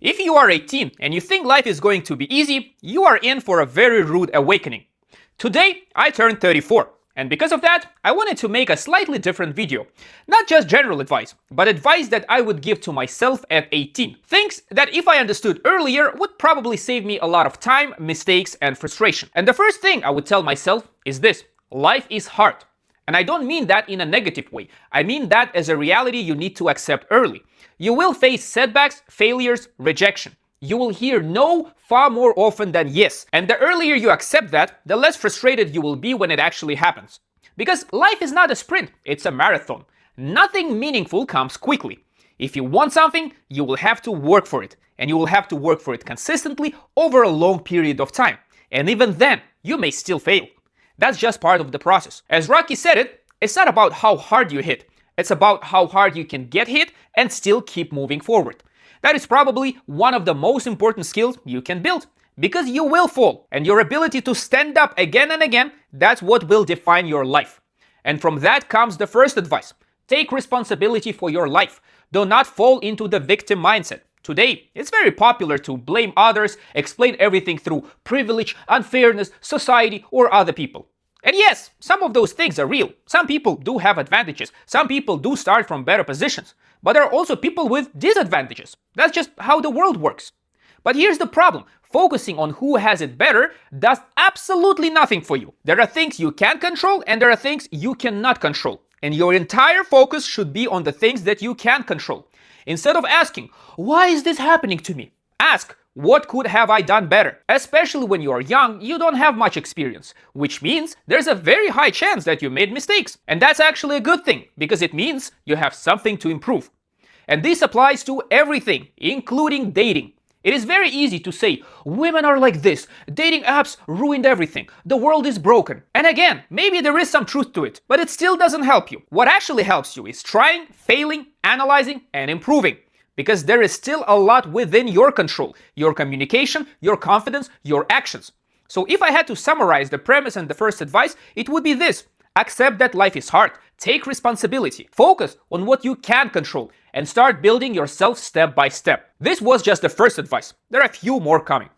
If you are 18 and you think life is going to be easy, you are in for a very rude awakening. Today, I turned 34, and because of that, I wanted to make a slightly different video. Not just general advice, but advice that I would give to myself at 18. Things that if I understood earlier would probably save me a lot of time, mistakes, and frustration. And the first thing I would tell myself is this: life is hard. And I don't mean that in a negative way. I mean that as a reality you need to accept early. You will face setbacks, failures, rejection. You will hear no far more often than yes. And the earlier you accept that, the less frustrated you will be when it actually happens. Because life is not a sprint, it's a marathon. Nothing meaningful comes quickly. If you want something, you will have to work for it. And you will have to work for it consistently over a long period of time. And even then, you may still fail. That's just part of the process. As Rocky said it, it's not about how hard you hit. It's about how hard you can get hit and still keep moving forward. That is probably one of the most important skills you can build. Because you will fall, and your ability to stand up again and again, that's what will define your life. And from that comes the first advice. Take responsibility for your life. Do not fall into the victim mindset. Today, it's very popular to blame others, explain everything through privilege, unfairness, society, or other people. And yes, some of those things are real. Some people do have advantages. Some people do start from better positions. But there are also people with disadvantages. That's just how the world works. But here's the problem. Focusing on who has it better does absolutely nothing for you. There are things you can control and there are things you cannot control. And your entire focus should be on the things that you can control. Instead of asking, why is this happening to me? Ask, what could have I done better? Especially when you are young, you don't have much experience, which means there's a very high chance that you made mistakes. And that's actually a good thing, because it means you have something to improve. And this applies to everything, including dating. It is very easy to say, women are like this, dating apps ruined everything, the world is broken. And again, maybe there is some truth to it, but it still doesn't help you. What actually helps you is trying, failing, analyzing, and improving. Because there is still a lot within your control, your communication, your confidence, your actions. So if I had to summarize the premise and the first advice, it would be this: accept that life is hard, take responsibility, focus on what you can control, and start building yourself step by step. This was just the first advice. There are a few more coming.